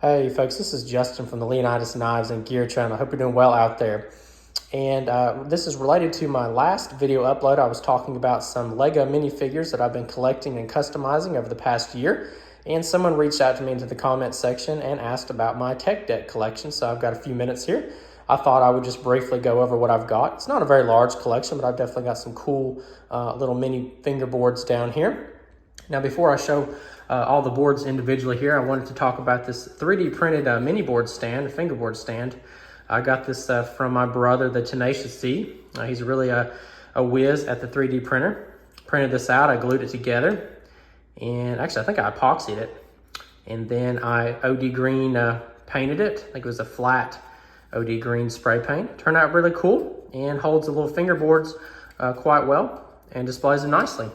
Hey folks, this is Justin from the Leonidas Knives and Gear channel. I hope you're doing well out there. And this is related to my last video upload. I was talking about some Lego minifigures that I've been collecting and customizing over the past year. And someone reached out to me into the comment section and asked about my tech deck collection. So I've got a few minutes here. I thought I would just briefly go over what I've got. It's not a very large collection, but I've definitely got some cool little mini fingerboards down here. Now, before I show all the boards individually here, I wanted to talk about this 3D printed mini board stand, fingerboard stand. I got this from my brother, the Tenacious D. He's really a whiz at the 3D printer. Printed this out, I glued it together, and actually I think I epoxied it. And then I OD green painted it. I think it was a flat OD green spray paint. Turned out really cool and holds the little fingerboards quite well and displays them nicely.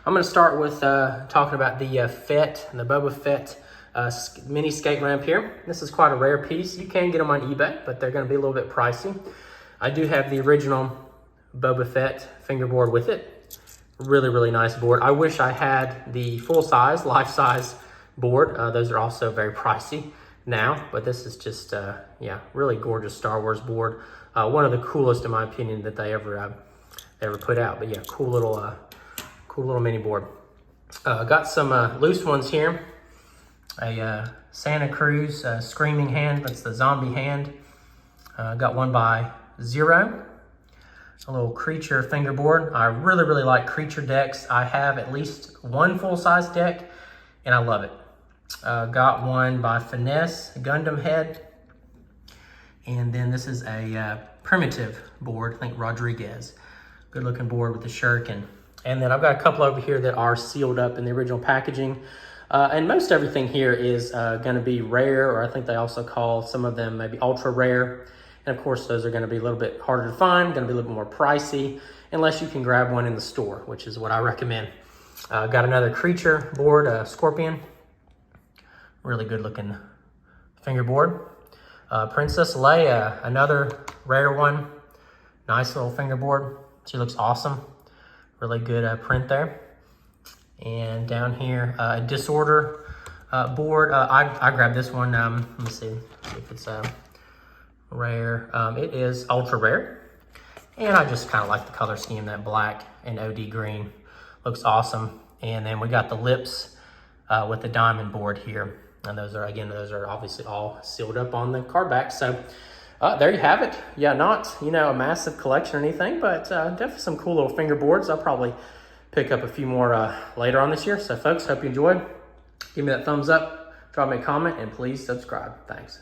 I'm going to start with talking about the Fett and the Boba Fett mini skate ramp here. This is quite a rare piece. You can get them on eBay, but they're going to be a little bit pricey. I do have the original Boba Fett fingerboard with it. Really, really nice board. I wish I had the full-size, life-size board. Those are also very pricey now, but this is just, yeah, really gorgeous Star Wars board. One of the coolest, in my opinion, that they ever put out. But yeah, cool little mini board. Got some loose ones here. A Santa Cruz Screaming Hand, that's the zombie hand. Got one by Zero. A little Creature fingerboard. I really, really like Creature decks. I have at least one full-size deck, and I love it. Got one by Finesse, Gundam head. And then this is a Primitive board, I think Rodriguez. Good looking board with the shuriken. And then I've got a couple over here that are sealed up in the original packaging. And most everything here is going to be rare, or I think they also call some of them maybe ultra rare. And of course, those are going to be a little bit harder to find, going to be a little bit more pricey, unless you can grab one in the store, which is what I recommend. Got another Creature board, Scorpion. Really good looking fingerboard. Princess Leia, another rare one. Nice little fingerboard. She looks awesome. Really good print there. And down here, a Disorder board. I grabbed this one. Let me see if it's rare. It is ultra rare. And I just kind of like the color scheme, that black and OD green. Looks awesome. And then we got the lips with the diamond board here. And those are obviously all sealed up on the card back. So there you have it. Yeah, not, a massive collection or anything, but definitely some cool little fingerboards. I'll probably pick up a few more later on this year. So folks, hope you enjoyed. Give me that thumbs up, drop me a comment, and please subscribe. Thanks.